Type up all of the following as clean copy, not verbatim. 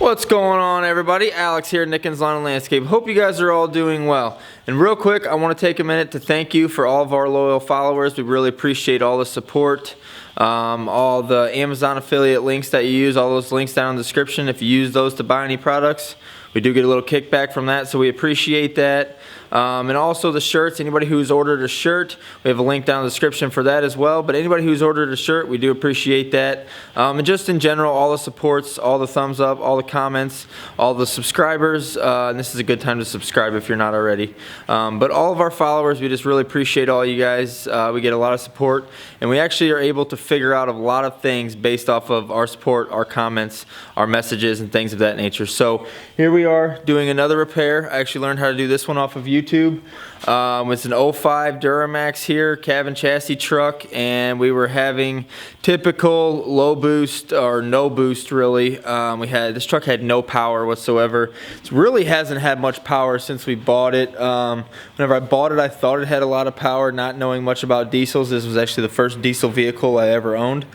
What's going on, everybody? Alex here at Nickens Lawn and Landscape. Hope you guys are all doing well. And real quick, I want to take a minute to thank you for all of our loyal followers. We really appreciate all the support, all the Amazon affiliate links that you use, all those links down in the description. If you use those to buy any products, we do get a little kickback from that, so we appreciate that. And also the shirts, anybody who's ordered a shirt, we have a link down in the description for that as well. But anybody who's ordered a shirt, we do appreciate that. And just in general, all the supports, all the thumbs up, all the comments, all the subscribers. And this is a good time to subscribe if you're not already. But all of our followers, we just really appreciate all you guys. We get a lot of support, and we actually are able to figure out a lot of things based off of our support, our comments, our messages, and things of that nature. So here we are doing another repair. I actually learned how to do this one off of YouTube. It's an 05 Duramax here, cab and chassis truck, and we were having typical low boost or no boost really. This truck had no power whatsoever. It really hasn't had much power since we bought it. Whenever I bought it, I thought it had a lot of power, not knowing much about diesels. This was actually the first diesel vehicle I ever owned,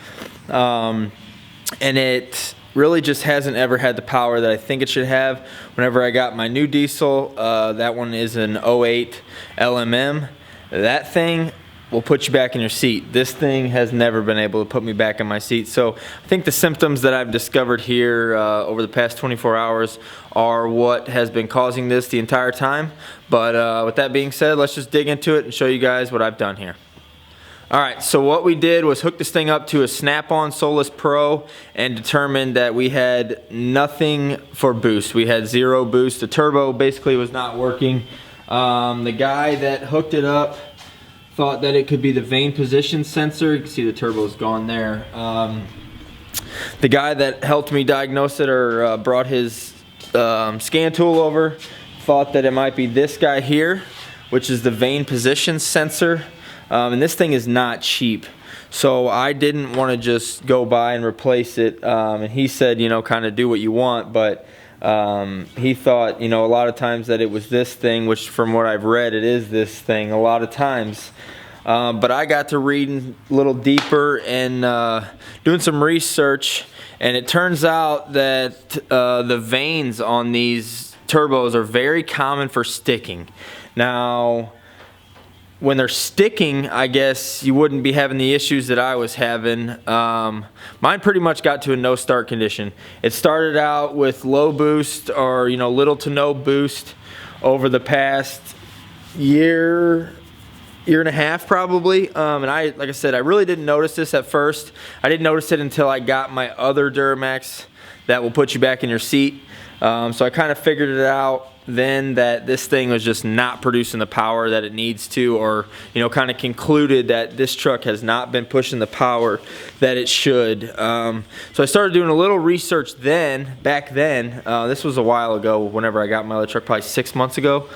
and it really just hasn't ever had the power that I think it should have. Whenever I got my new diesel, that one is an 08 LMM. That thing will put you back in your seat. This thing has never been able to put me back in my seat. So I think the symptoms that I've discovered here over the past 24 hours are what has been causing this the entire time. But with that being said, let's just dig into it and show you guys what I've done here. Alright, so what we did was hook this thing up to a Snap-on Solus Pro and determined that we had nothing for boost. We had zero boost. The turbo basically was not working. The guy that hooked it up thought that it could be the vane position sensor. You can see the turbo's gone there. The guy that helped me diagnose it or brought his scan tool over thought that it might be this guy here, which is the vane position sensor. And this thing is not cheap, so I didn't want to just go by and replace it. And he said, you know, kind of do what you want, but he thought, you know, a lot of times that it was this thing, which from what I've read, it is this thing a lot of times. But I got to reading a little deeper and doing some research, and it turns out that the vanes on these turbos are very common for sticking. Now, when they're sticking, I guess you wouldn't be having the issues that I was having. Mine pretty much got to a no start condition. It started out with low boost or, you know, little to no boost over the past year and a half probably. And like I said, I really didn't notice this at first. I didn't notice it until I got my other Duramax that will put you back in your seat. So I kind of figured it out then that this thing was just not producing the power that it needs to, or, you know, kind of concluded that this truck has not been pushing the power that it should. So I started doing a little research back then. This was a while ago whenever I got my other truck, probably 6 months ago.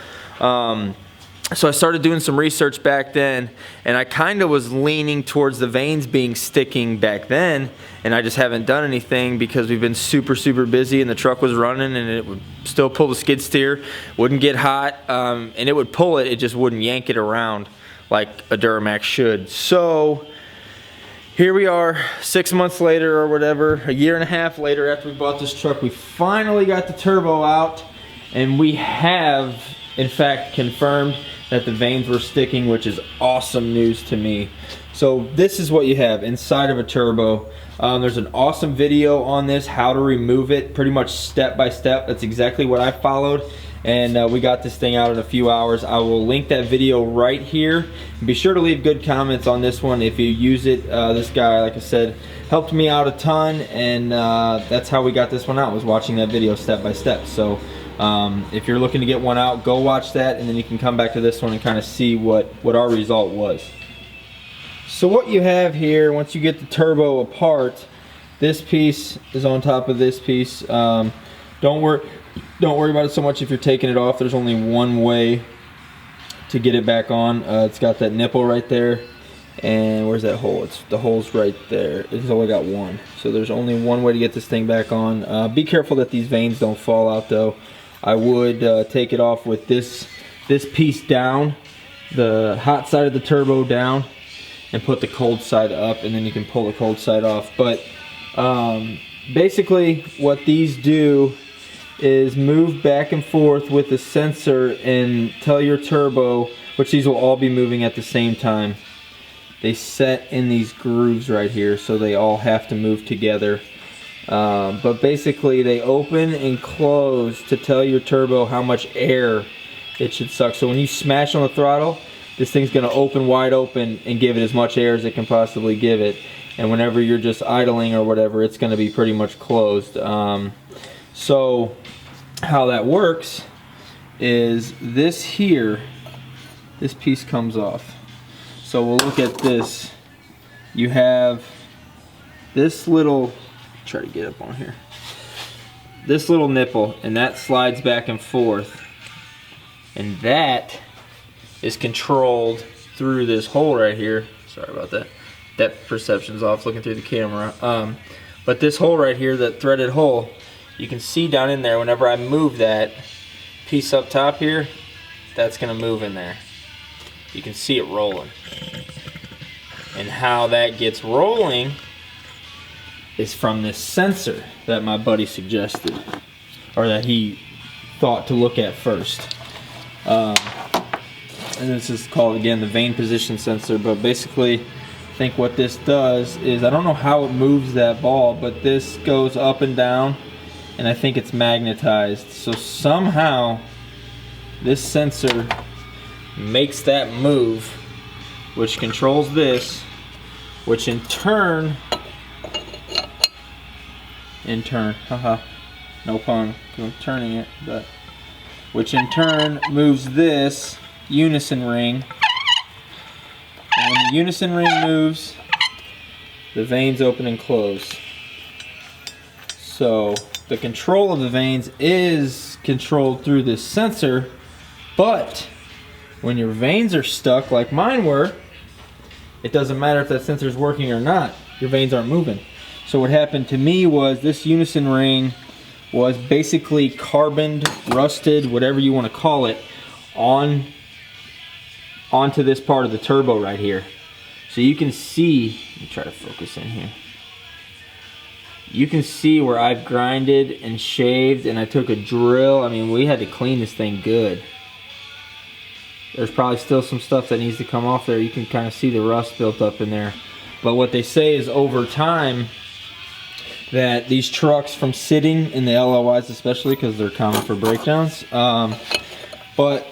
So I started doing some research back then, and I kind of was leaning towards the vanes being sticking back then, and I just haven't done anything because we've been super busy, and the truck was running, and it would still pull the skid steer, wouldn't get hot, and it would pull it, it just wouldn't yank it around like a Duramax should. So here we are 6 months later or whatever, a year and a half later after we bought this truck, we finally got the turbo out, and we have in fact confirmed that the vanes were sticking, which is awesome news to me. So this is what you have inside of a turbo. There's an awesome video on this, how to remove it, pretty much step by step. That's exactly what I followed, and we got this thing out in a few hours. I will link that video right here. Be sure to leave good comments on this one if you use it. This guy, like I said, helped me out a ton, and that's how we got this one out, was watching that video step by step. So if you're looking to get one out, go watch that, and then you can come back to this one and kind of see what our result was. So what you have here, once you get the turbo apart, this piece is on top of this piece. Don't worry about it so much if you're taking it off. There's only one way to get it back on. It's got that nipple right there, and where's that hole? The hole's right there. It's only got one, so there's only one way to get this thing back on. Be careful that these vanes don't fall out though. I would take it off with this piece down, the hot side of the turbo down, and put the cold side up, and then you can pull the cold side off. But basically what these do is move back and forth with the sensor and tell your turbo, which these will all be moving at the same time. They set in these grooves right here, so they all have to move together. But basically they open and close to tell your turbo how much air it should suck. So when you smash on the throttle, this thing's going to open wide open and give it as much air as it can possibly give it. And whenever you're just idling or whatever, it's going to be pretty much closed. So how that works is this here, this piece comes off. So we'll look at this. You have this little, try to get up on here, this little nipple, and that slides back and forth, and that is controlled through this hole right here. Sorry about that, depth perception's off looking through the camera. But this hole right here, that threaded hole, you can see down in there, whenever I move that piece up top here, that's gonna move in there. You can see it rolling. And how that gets rolling is from this sensor that my buddy suggested, or that he thought to look at first. And this is called, again, the vane position sensor. But basically, I think what this does is, I don't know how it moves that ball, but this goes up and down, and I think it's magnetized. So somehow this sensor makes that move, which controls this, which in turn, haha, no pun, I'm turning it, but which in turn moves this unison ring. And when the unison ring moves, the vanes open and close. So the control of the vanes is controlled through this sensor, but when your vanes are stuck like mine were, it doesn't matter if that sensor is working or not, your vanes aren't moving. So what happened to me was this unison ring was basically carboned, rusted, whatever you want to call it, onto this part of the turbo right here. So you can see, let me try to focus in here. You can see where I've grinded and shaved, and I took a drill. I mean, we had to clean this thing good. There's probably still some stuff that needs to come off there. You can kind of see the rust built up in there. But what they say is over time, that these trucks from sitting in the LOIs, especially because they're common for breakdowns, but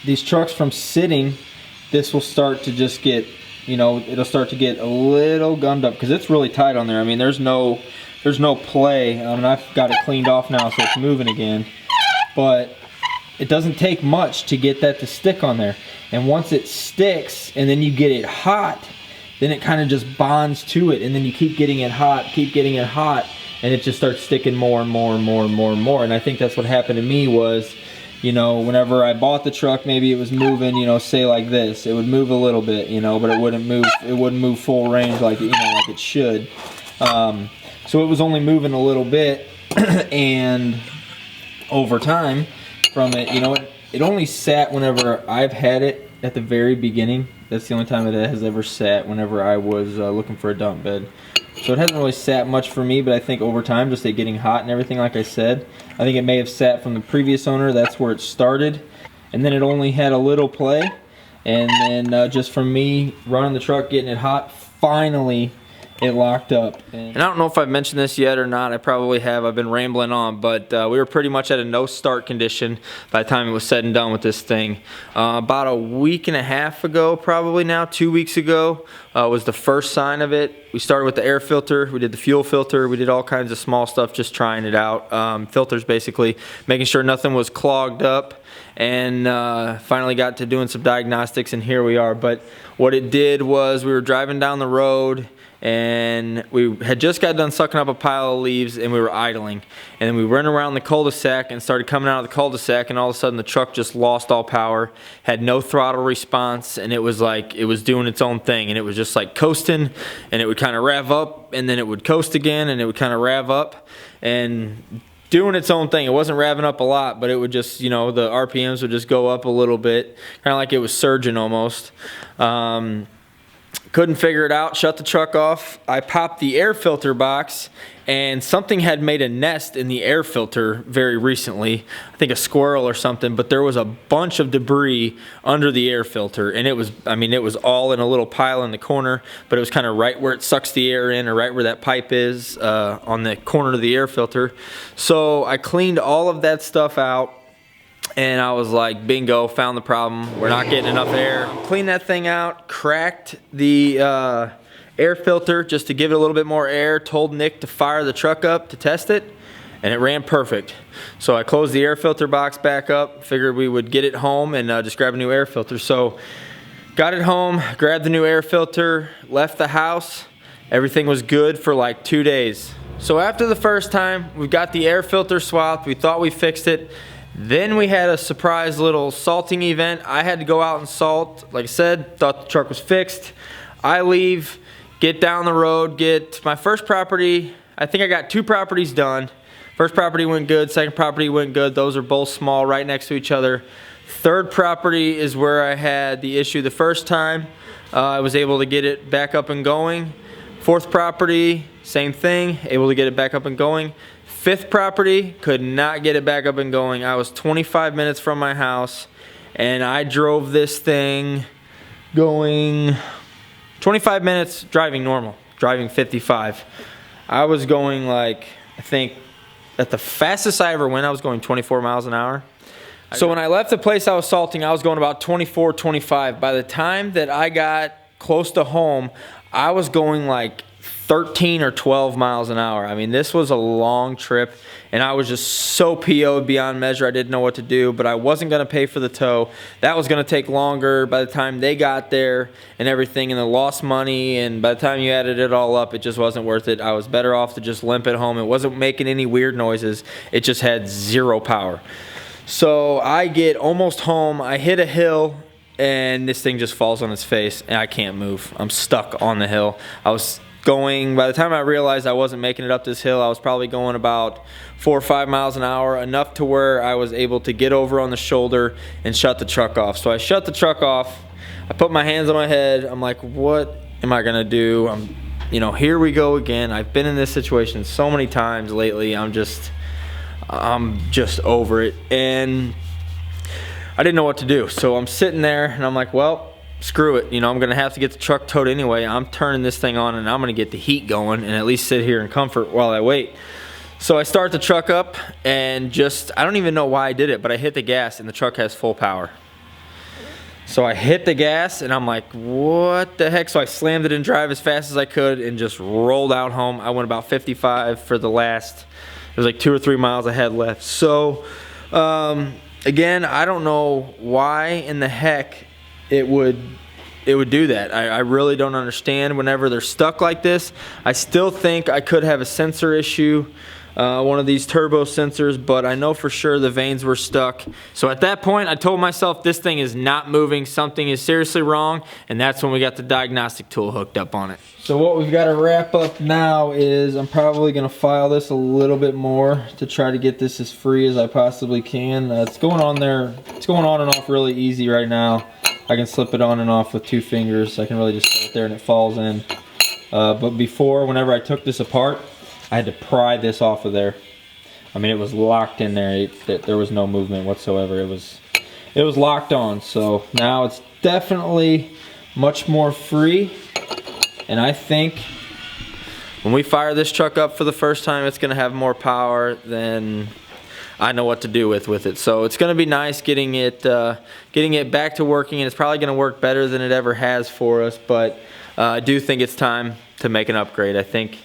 these trucks from sitting, this will start to just get, you know, it'll start to get a little gummed up because it's really tight on there. I mean, there's no play. I mean, I've got it cleaned off now, so it's moving again. But it doesn't take much to get that to stick on there. And once it sticks and then you get it hot, then it kind of just bonds to it, and then you keep getting it hot, and it just starts sticking more and more and more and more and more. And I think that's what happened to me was, you know, whenever I bought the truck, maybe it was moving, you know, say like this. It would move a little bit, you know, but it wouldn't move full range like, you know, like it should. So it was only moving a little bit, and over time from it, you know, it only sat whenever I've had it at the very beginning. That's the only time it has ever sat, whenever I was looking for a dump bed. So it hasn't really sat much for me, but I think over time, just it getting hot and everything, like I said, I think it may have sat from the previous owner. That's where it started. And then it only had a little play. And then just from me running the truck, getting it hot, finally it locked up. And I don't know if I've mentioned this yet or not. I probably have. I've been rambling on, but we were pretty much at a no start condition by the time it was said and done with this thing. About a week and a half ago, probably now, 2 weeks ago, was the first sign of it. We started with the air filter, we did the fuel filter, we did all kinds of small stuff, just trying it out. Filters basically, making sure nothing was clogged up, and finally got to doing some diagnostics, and here we are. But what it did was, we were driving down the road, and we had just got done sucking up a pile of leaves, and we were idling, and then we ran around the cul-de-sac and started coming out of the cul-de-sac, and all of a sudden the truck just lost all power, had no throttle response, and it was like it was doing its own thing, and it was just like coasting, and it would kind of rev up, and then it would coast again, and it would kind of rev up and doing its own thing. It wasn't revving up a lot, but it would just, you know, the RPMs would just go up a little bit, kind of like it was surging almost. Couldn't figure it out, shut the truck off. I popped the air filter box, and something had made a nest in the air filter very recently. I think a squirrel or something, but there was a bunch of debris under the air filter, and it was, I mean, it was all in a little pile in the corner, but it was kind of right where it sucks the air in, or right where that pipe is on the corner of the air filter. So I cleaned all of that stuff out, and I was like, bingo, found the problem. We're not getting enough air. Cleaned that thing out, cracked the air filter just to give it a little bit more air, told Nick to fire the truck up to test it, and it ran perfect. So I closed the air filter box back up, figured we would get it home and just grab a new air filter. So got it home, grabbed the new air filter, left the house. Everything was good for like 2 days. So after the first time, we got the air filter swapped. We thought we fixed it. Then we had a surprise little salting event. I had to go out and salt. Like I said, thought the truck was fixed. I leave, get down the road, get my first property. I think I got 2 properties done. First property went good, second property went good. Those are both small, right next to each other. Third property is where I had the issue the first time. I was able to get it back up and going. Fourth property, same thing, able to get it back up and going. Fifth property, could not get it back up and going. I was 25 minutes from my house, and I drove this thing going 25 minutes driving normal, driving 55. I was going like, I think at the fastest I ever went, I was going 24 miles an hour. So when I left the place I was salting, I was going about 24, 25. By the time that I got close to home, I was going like 13 or 12 miles an hour. I mean, this was a long trip, and I was just so PO'd beyond measure. I didn't know what to do, but I wasn't going to pay for the tow. That was going to take longer by the time they got there and everything, and the lost money, and by the time you added it all up, it just wasn't worth it. I was better off to just limp it home. It wasn't making any weird noises. It just had zero power. So I get almost home. I hit a hill, and this thing just falls on its face, and I can't move. I'm stuck on the hill. I was going, by the time I realized I wasn't making it up this hill, I was probably going about 4 or 5 miles an hour, enough to where I was able to get over on the shoulder and shut the truck off. So I shut the truck off. I put my hands on my head. I'm like, what am I gonna do? You know, here we go again. I've been in this situation so many times lately. I'm just over it, and I didn't know what to do. So I'm sitting there, and I'm like, well, screw it, you know, I'm gonna have to get the truck towed anyway. I'm turning this thing on, and I'm gonna get the heat going and at least sit here in comfort while I wait. So I start the truck up, and just, I don't even know why I did it, but I hit the gas and the truck has full power. So I hit the gas, and I'm like, what the heck? So I slammed it in drive as fast as I could and just rolled out home. I went about 55 for the last, it was like 2 or 3 miles I had left. So again, I don't know why in the heck it would do that. I really don't understand whenever they're stuck like this. I still think I could have a sensor issue, one of these turbo sensors, but I know for sure the vanes were stuck. So at that point, I told myself this thing is not moving, something is seriously wrong, and that's when we got the diagnostic tool hooked up on it. So what we've got to wrap up now is I'm probably going to file this a little bit more to try to get this as free as I possibly can. It's going on there, it's going on and off really easy right now. I can slip it on and off with 2 fingers. I can really just sit there and it falls in. But before, whenever I took this apart, I had to pry this off of there. I mean, it was locked in there. There was no movement whatsoever. It was locked on. So now it's definitely much more free. And I think when we fire this truck up for the first time, it's going to have more power than I know what to do with it. So it's going to be nice getting it back to working, and it's probably going to work better than it ever has for us. But I do think it's time to make an upgrade. I think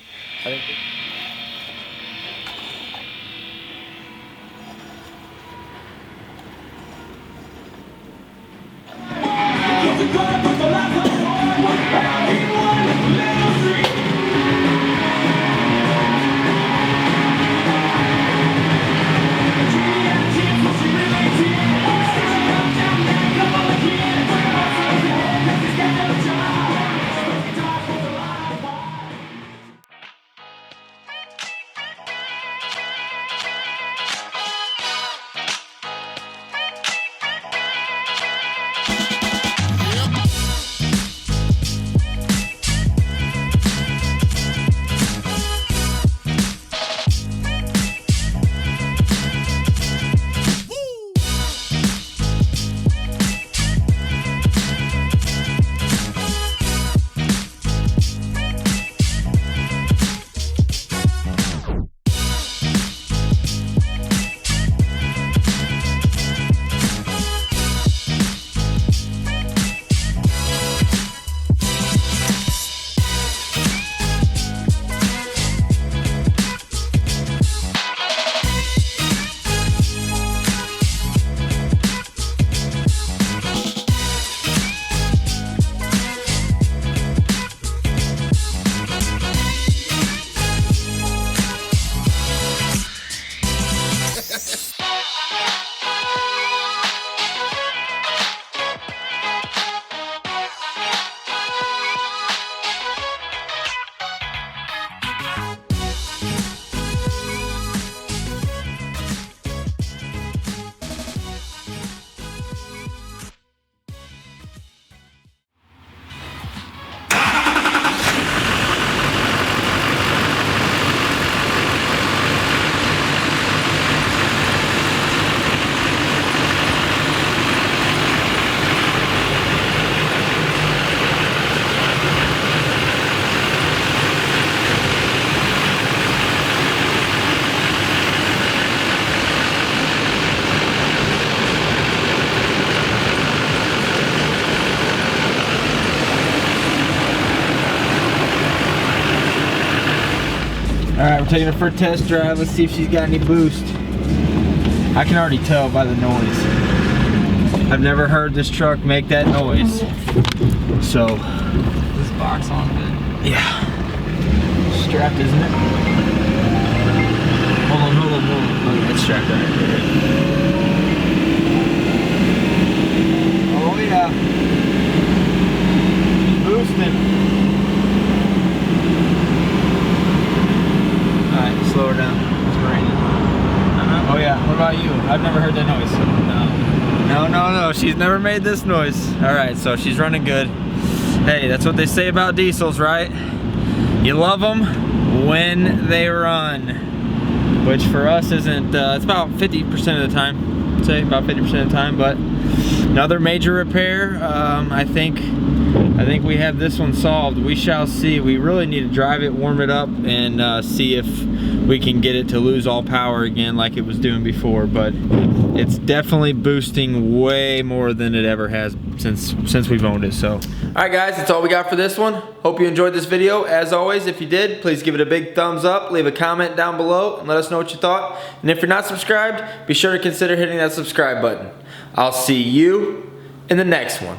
Alright, we're taking her for a test drive. Let's see if she's got any boost. I can already tell by the noise. I've never heard this truck make that noise. So. This box on good. Yeah. Strapped, isn't it? Hold on. Oh, it's strapped right. Oh yeah. Boosting. Alright, slow her down. It's raining. Oh yeah, what about you? I've never heard that noise. No, she's never made this noise. Alright, so she's running good. Hey, that's what they say about diesels, right? You love them when they run. Which for us isn't, it's about 50% of the time. I'd say about 50% of the time, but another major repair. I think we have this one solved. We shall see. We really need to drive it, warm it up, and see if we can get it to lose all power again like it was doing before. But it's definitely boosting way more than it ever has since we've owned it. So, all right, guys, that's all we got for this one. Hope you enjoyed this video. As always, if you did, please give it a big thumbs up. Leave a comment down below and let us know what you thought. And if you're not subscribed, be sure to consider hitting that subscribe button. I'll see you in the next one.